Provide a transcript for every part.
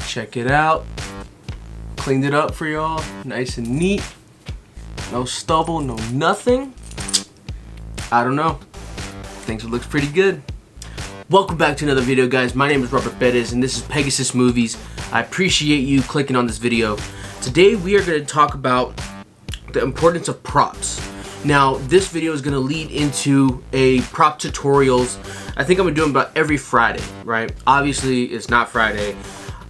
Check it out. Cleaned it up for y'all. Nice and neat. No stubble, no nothing. I don't know. Thinks it looks pretty good. Welcome back to another video, guys. My name is Robert Pegasis and this is Pegasis Movies. I appreciate you clicking on this video. Today we are going to talk about the importance of props. Now this video is going to lead into a prop tutorials. I think I'm going to do them about every Friday, right? Obviously it's not Friday.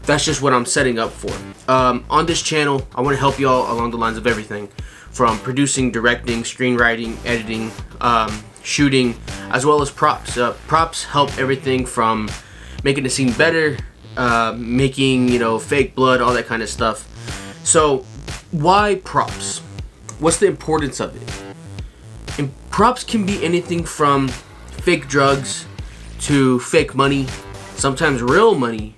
That's just what I'm setting up for. On this channel, I want to help y'all along the lines of everything from producing, directing, screenwriting, editing, shooting, as well as props. Props help everything from making the scene better, making, fake blood, all that kind of stuff. So why props? What's the importance of it? And props can be anything from fake drugs to fake money, sometimes real money,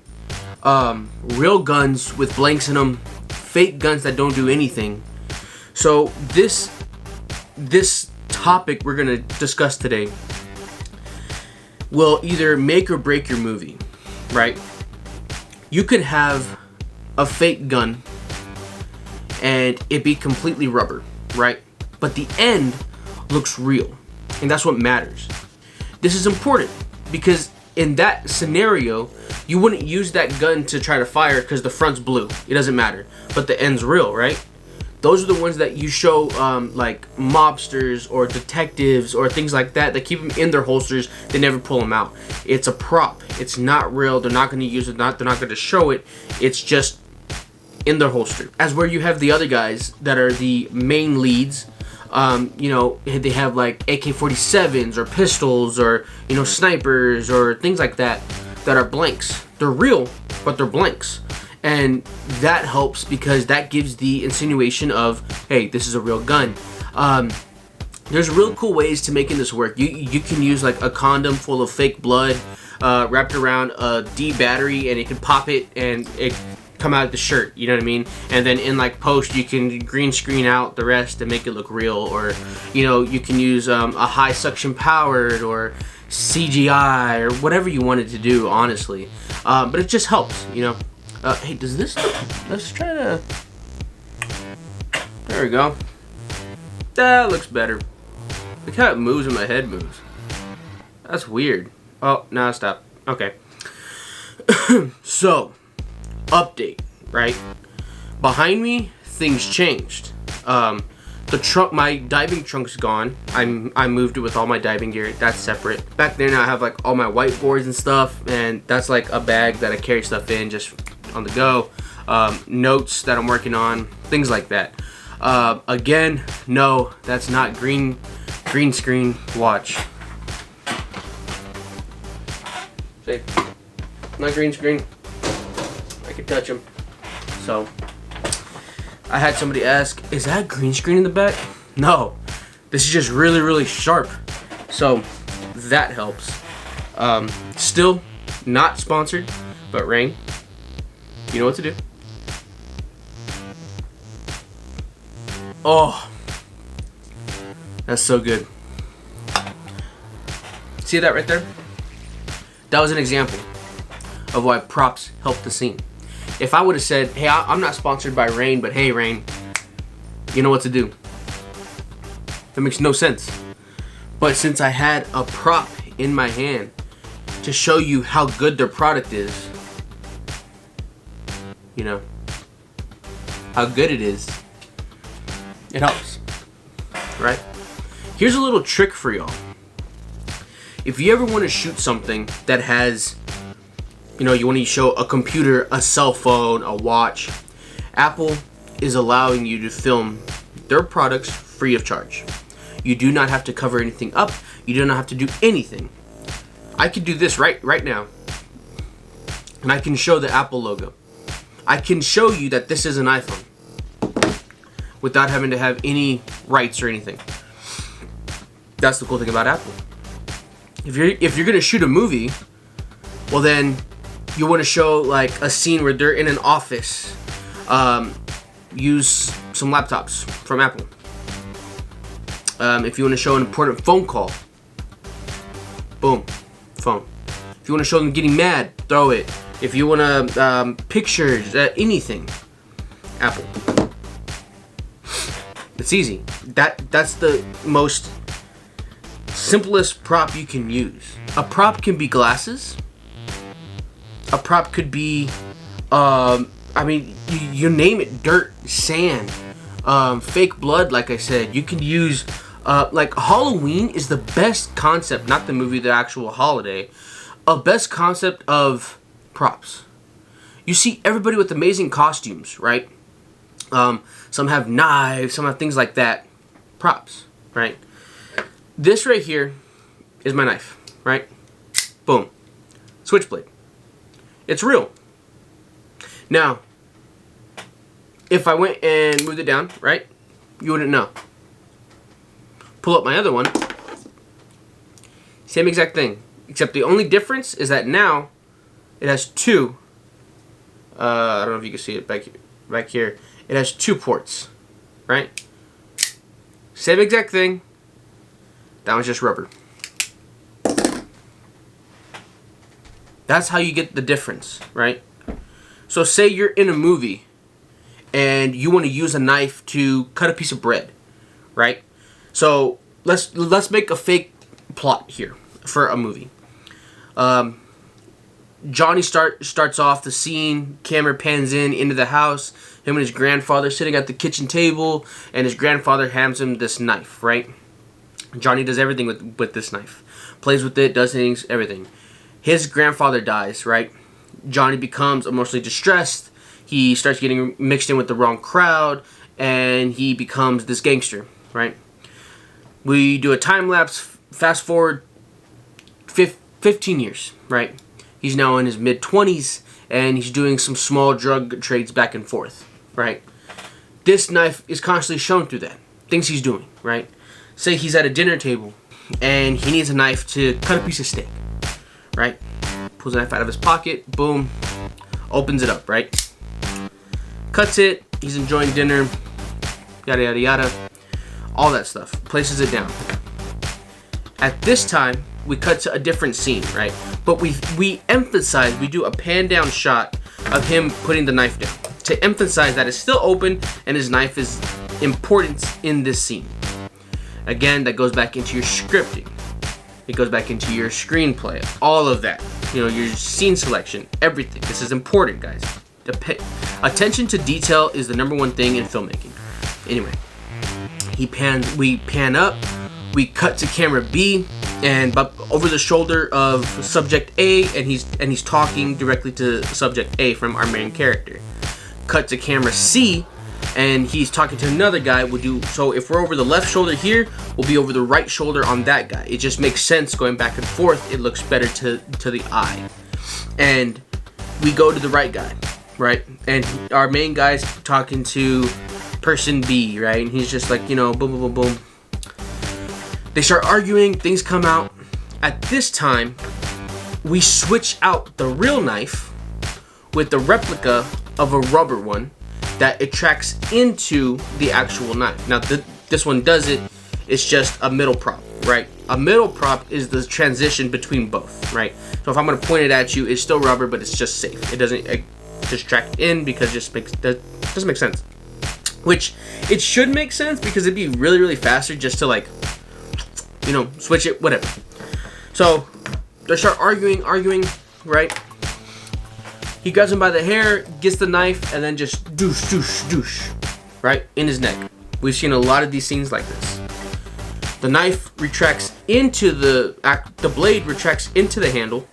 real guns with blanks in them, fake guns that don't do anything. So this topic we're gonna discuss today will either make or break your movie, right? You could have a fake gun and it be completely rubber, right? But the end looks real, and that's what matters. This is important because in that scenario, you wouldn't use that gun to try to fire because the front's blue. It doesn't matter, but the end's real, right? Those are the ones that you show like mobsters or detectives or things like that keep them in their holsters. They never pull them out. It's a prop. It's not real. They're not going to use it. They're not going to show it. It's just in their holster. As where you have the other guys that are the main leads. They have like AK-47s or pistols or snipers or things like that are blanks. They're real, but they're blanks. And that helps because that gives the insinuation of, hey, this is a real gun. There's real cool ways to making this work. You can use like a condom full of fake blood wrapped around a D battery, and it can pop it and it come out of the shirt, you know what I mean? And then in like post, you can green screen out the rest and make it look real. Or you can use a high suction powered or CGI or whatever you wanted to do, honestly. But it just helps, hey, does this look? Let's try to. There we go. That looks better. Look how it moves when my head moves. That's weird. Oh, now stop. Okay. So, update, right? Behind me, things changed. The trunk, my diving trunk's gone. I moved it with all my diving gear. That's separate. Back there now, I have like all my whiteboards and stuff, and that's like a bag that I carry stuff in just on the go. Notes that I'm working on, things like that. Again, no, that's not green screen. Watch. See, not green screen. I can touch them. So I had somebody ask, is that green screen in the back? No, this is just really, really sharp. So that helps. Still not sponsored, but Rain, you know what to do. Oh, that's so good. See that right there? That was an example of why props help the scene. If I would have said, hey, I'm not sponsored by Rain, but hey, Rain, you know what to do. That makes no sense. But since I had a prop in my hand to show you how good their product is, how good it is, it helps, right? Here's a little trick for y'all. If you ever want to shoot something that has, you want to show a computer, a cell phone, a watch, Apple is allowing you to film their products free of charge. You do not have to cover anything up. You do not have to do anything. I can do this right now, and I can show the Apple logo. I can show you that this is an iPhone without having to have any rights or anything. That's the cool thing about Apple. If you're gonna shoot a movie, well then you want to show like a scene where they're in an office. Use some laptops from Apple. If you want to show an important phone call, boom, phone. If you want to show them getting mad, throw it. If you want to pictures, anything, Apple. It's easy. That's the most simplest prop you can use. A prop can be glasses. A prop could be, I mean, you name it, dirt, sand, fake blood, like I said. You can use, like Halloween is the best concept, not the movie, the actual holiday, a best concept of props. You see everybody with amazing costumes, right? Some have knives, some have things like that. Props, right? This right here is my knife, right? Boom. Switchblade. It's real. Now, if I went and moved it down, right, you wouldn't know. Pull up my other one. Same exact thing. Except the only difference is that now it has two. I don't know if you can see it back here. It has two ports, right? Same exact thing. That one's just rubber. That's how you get the difference, right? So say you're in a movie and you want to use a knife to cut a piece of bread, right? So let's make a fake plot here for a movie. Johnny starts off the scene, camera pans into the house, him and his grandfather sitting at the kitchen table, and his grandfather hands him this knife, right? Johnny does everything with this knife. Plays with it, does things, everything. His grandfather dies, right? Johnny becomes emotionally distressed. He starts getting mixed in with the wrong crowd, and he becomes this gangster, right? We do a time lapse, fast forward 15 years, right? He's now in his mid-20s, and he's doing some small drug trades back and forth, right? This knife is constantly shown through that. Things he's doing, right? Say he's at a dinner table, and he needs a knife to cut a piece of steak, right? Pulls a knife out of his pocket, boom, opens it up, right? Cuts it, he's enjoying dinner, yada yada yada, all that stuff. Places it down. At this time, we cut to a different scene, right? But we emphasize, we do a pan down shot of him putting the knife down to emphasize that it's still open and his knife is important in this scene. Again, that goes back into your scripting. It goes back into your screenplay, all of that. You know, your scene selection, everything. This is important, guys. Attention to detail is the #1 thing in filmmaking. Anyway, we pan up, we cut to camera B, and over the shoulder of subject A, and he's talking directly to subject A from our main character. Cut to camera C, and he's talking to another guy. So if we're over the left shoulder here, we'll be over the right shoulder on that guy. It just makes sense going back and forth. It looks better to the eye. And we go to the right guy, right? And our main guy's talking to person B, right? And he's just like, you know, boom, boom, boom, boom. They start arguing, things come out. At this time, we switch out the real knife with the replica of a rubber one that it tracks into the actual knife. Now, this one does it. It's just a middle prop, right? A middle prop is the transition between both, right? So if I'm going to point it at you, it's still rubber, but it's just safe. It doesn't just track in because that doesn't make sense. Which, it should make sense because it'd be really, really faster just to, like, you know, switch it, whatever. So they start arguing, right? He grabs him by the hair, gets the knife, and then just douche, right? In his neck. We've seen a lot of these scenes like this. The knife retracts into the blade retracts into the handle,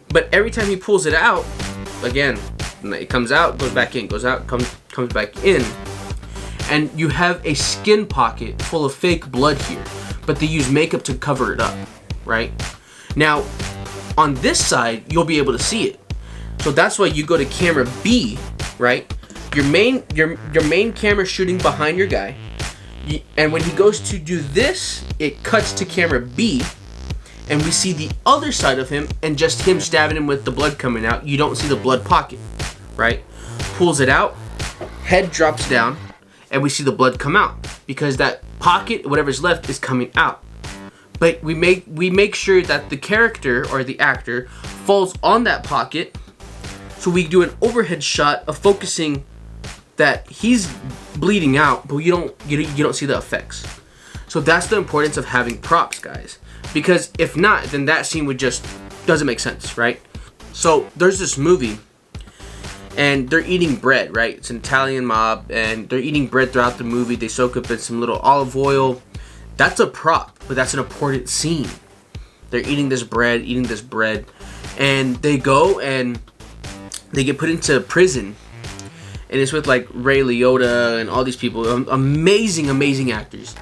but every time he pulls it out, again, it comes out, goes back in, goes out, comes back in. And you have a skin pocket full of fake blood here, but they use makeup to cover it up, right? Now, on this side, you'll be able to see it. So that's why you go to camera B, right? Your main camera shooting behind your guy. And when he goes to do this, it cuts to camera B, and we see the other side of him and just him stabbing him with the blood coming out. You don't see the blood pocket, right? Pulls it out, head drops down, and we see the blood come out because that pocket, whatever's left, is coming out. But we make sure that the character or the actor falls on that pocket So we do an overhead shot of focusing that he's bleeding out, but you don't see the effects. So that's the importance of having props, guys. Because if not, then that scene would just doesn't make sense, right? So there's this movie, and they're eating bread, right? It's an Italian mob, and they're eating bread throughout the movie. They soak up in some little olive oil. That's a prop, but that's an important scene. They're eating this bread, and they go and they get put into prison. And it's with like Ray Liotta and all these people, amazing actors.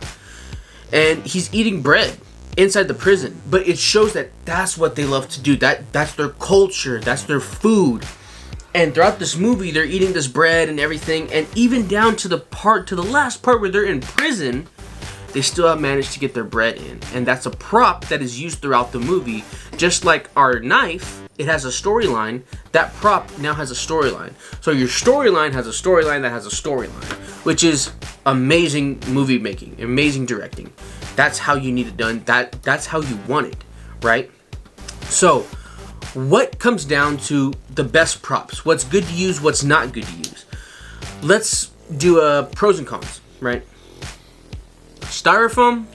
And he's eating bread inside the prison, but it shows that that's what they love to do. That's their culture, that's their food. And throughout this movie, they're eating this bread and everything, and even down to the last part where they're in prison, they still have managed to get their bread in. And that's a prop that is used throughout the movie. Just like our knife, it has a storyline. That prop now has a storyline. So your storyline has a storyline that has a storyline, which is amazing movie making, amazing directing. That's how you need it done. That's how you want it, right? So what comes down to the best props? What's good to use, what's not good to use? Let's do a pros and cons, right? Styrofoam,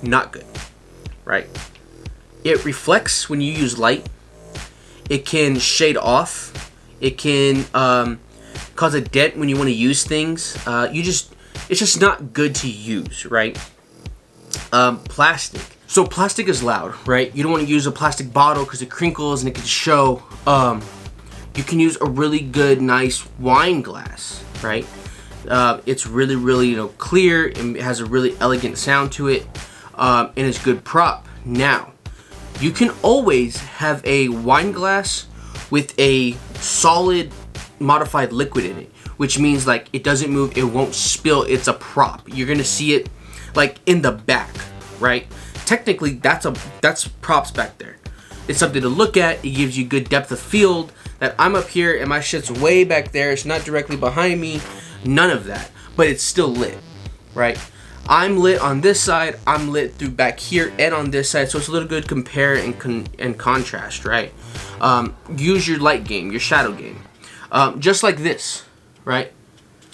not good, right? It reflects when you use light. It can shade off. It can cause a dent when you want to use things. It's just not good to use, right? Plastic. So plastic is loud, right? You don't want to use a plastic bottle because it crinkles and it can show. You can use a really good, nice wine glass, right? It's really clear and it has a really elegant sound to it, and it's good prop. Now, you can always have a wine glass with a solid modified liquid in it, which means like it doesn't move, it won't spill. It's a prop. You're gonna see it like in the back, right? Technically, that's props back there. It's something to look at. It gives you good depth of field. That I'm up here and my shit's way back there. It's not directly behind me. None of that, but it's still lit, right? I'm lit on this side, I'm lit through back here and on this side, so it's a little good compare and contrast, right? Use your light game, your shadow game. Just like this, right?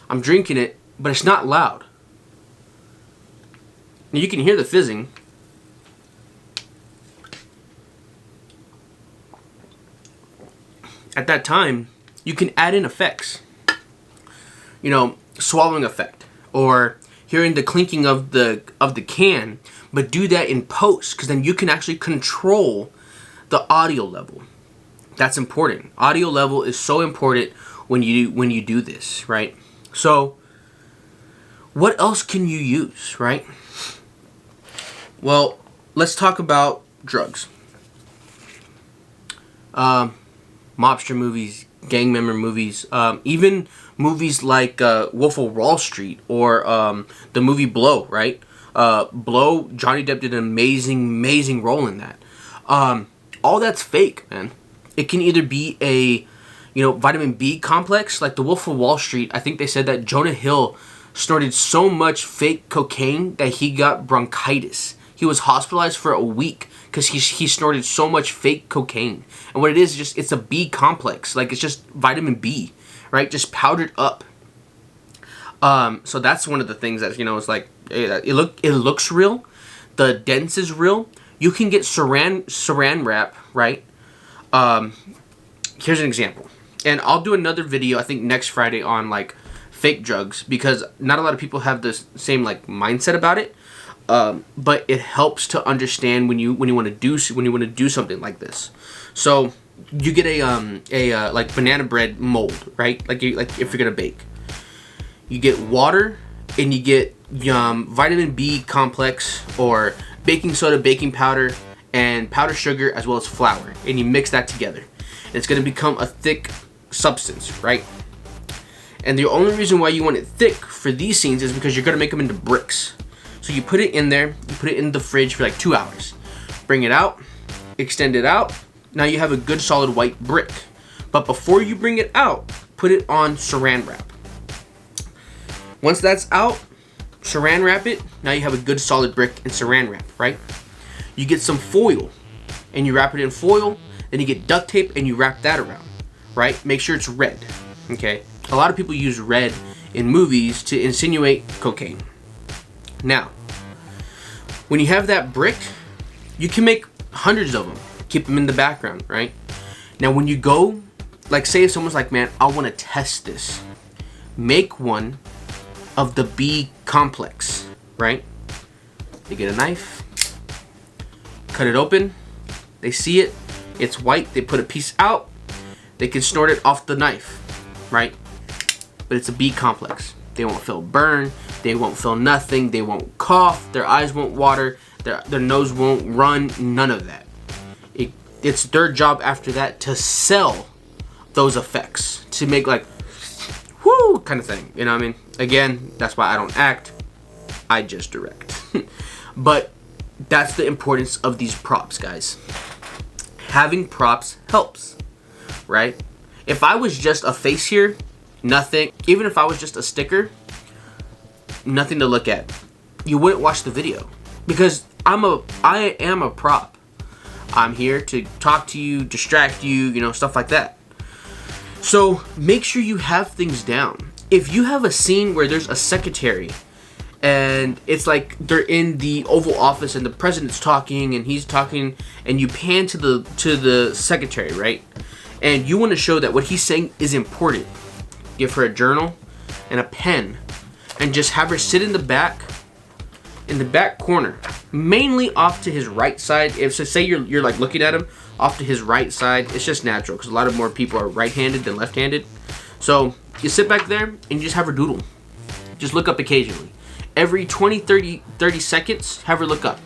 I'm drinking it, but it's not loud. Now you can hear the fizzing. At that time, you can add in effects. You know, swallowing effect, or hearing the clinking of the can, but do that in post, because then you can actually control the audio level. That's important. Audio level is so important when you do this, right? So what else can you use, right? Well, let's talk about drugs. Mobster movies, gang member movies, even movies like Wolf of Wall Street, or the movie Blow, right? Blow, Johnny Depp did an amazing role in that. All that's fake, man. It can either be a, vitamin B complex, like the Wolf of Wall Street. I think they said that Jonah Hill snorted so much fake cocaine that he got bronchitis. He was hospitalized for a week because he snorted so much fake cocaine. And what it is, it's a B complex. Like, it's just vitamin B, right? Just powdered up. So that's one of the things that, it's like, it looks real. The dense is real. You can get saran wrap, right? Here's an example. And I'll do another video, I think next Friday, on like fake drugs, because not a lot of people have this same like mindset about it. But it helps to understand when you want to do something like this. So you get a like banana bread mold, right? Like if you're gonna bake, you get water and you get vitamin B complex, or baking soda, baking powder, and powdered sugar, as well as flour, and you mix that together. And it's gonna become a thick substance, right? And the only reason why you want it thick for these scenes is because you're gonna make them into bricks. So you put it in there, you put it in the fridge for like 2 hours. Bring it out, extend it out. Now you have a good solid white brick. But before you bring it out, put it on saran wrap. Once that's out, saran wrap it. Now you have a good solid brick and saran wrap, right? You get some foil and you wrap it in foil. Then you get duct tape and you wrap that around, right? Make sure it's red, okay? A lot of people use red in movies to insinuate cocaine. Now, when you have that brick, you can make hundreds of them. Keep them in the background, right? Now, when you go, like say if someone's like, man, I want to test this. Make one of the B complex, right? They get a knife, cut it open, they see it, it's white, they put a piece out, they can snort it off the knife, right? But it's a B complex. They won't feel burn, they won't feel nothing, they won't cough, their eyes won't water, their nose won't run, none of that. It's their job after that to sell those effects, to make like, whoo, kind of thing, you know what I mean? Again, that's why I don't act, I just direct. But that's the importance of these props, guys. Having props helps, right? If I was just a face here, nothing, even if I was just a sticker, nothing to look at, you wouldn't watch the video, because I am a prop. I'm here to talk to you, distract you, you know, stuff like that. So make sure you have things down. If you have a scene where there's a secretary and it's like they're in the Oval Office and the president's talking and he's talking, and you pan to the secretary, right? And you want to show that what he's saying is important. Give her a journal and a pen and just have her sit in the back corner, mainly off to his right side. If so, say you're like looking at him off to his right side, it's just natural because a lot of more people are right-handed than left-handed. So you sit back there and you just have her doodle. Just look up occasionally. Every 20, 30 seconds, have her look up.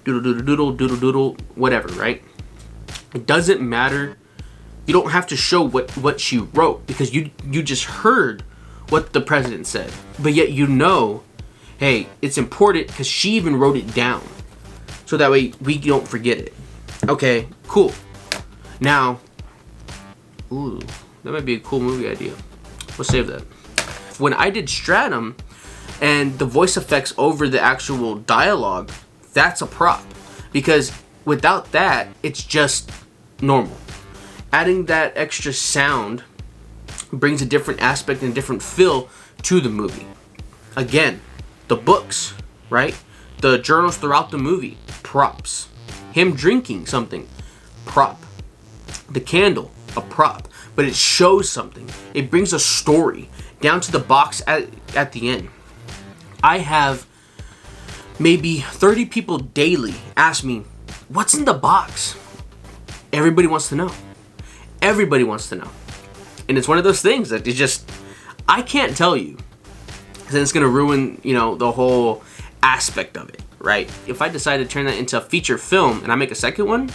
Doodle, doodle, doodle, doodle, doodle, whatever, right? It doesn't matter. You don't have to show what she wrote, because you just heard what the president said. But yet you know, hey, it's important because she even wrote it down. So that way we don't forget it. Okay, cool. Now, ooh, that might be a cool movie idea. We'll save that. When I did Stratum and the voice effects over the actual dialogue, that's a prop. Because without that, it's just normal. Adding that extra sound brings a different aspect and different feel to the movie. Again, the books, right? The journals throughout the movie, props. Him drinking something, prop. The candle, a prop. But it shows something. It brings a story down to the box at the end. I have maybe 30 people daily ask me, what's in the box? Everybody wants to know. Everybody wants to know. And it's one of those things that is just, I can't tell you. Then it's going to ruin, you know, the whole aspect of it, right? If I decide to turn that into a feature film and I make a second one,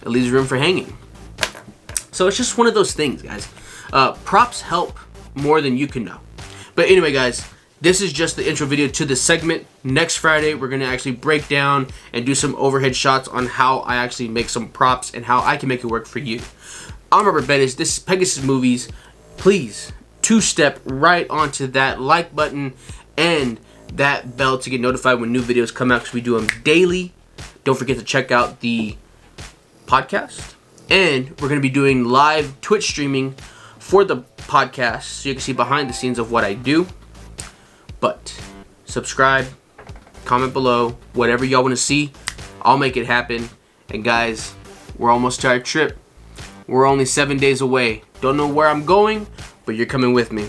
it leaves room for hanging. So it's just one of those things, guys. Props help more than you can know. But anyway, guys, this is just the intro video to this segment. Next Friday, we're going to actually break down and do some overhead shots on how I actually make some props and how I can make it work for you. I'm Robert Bettis. This is Pegasis Movies. Please, two-step right onto that like button and that bell to get notified when new videos come out, because we do them daily. Don't forget to check out the podcast. And we're going to be doing live Twitch streaming for the podcast, so you can see behind the scenes of what I do. But subscribe, comment below, whatever y'all want to see, I'll make it happen. And guys, we're almost to our trip. We're only 7 days away. Don't know where I'm going, but you're coming with me.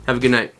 Have a good night.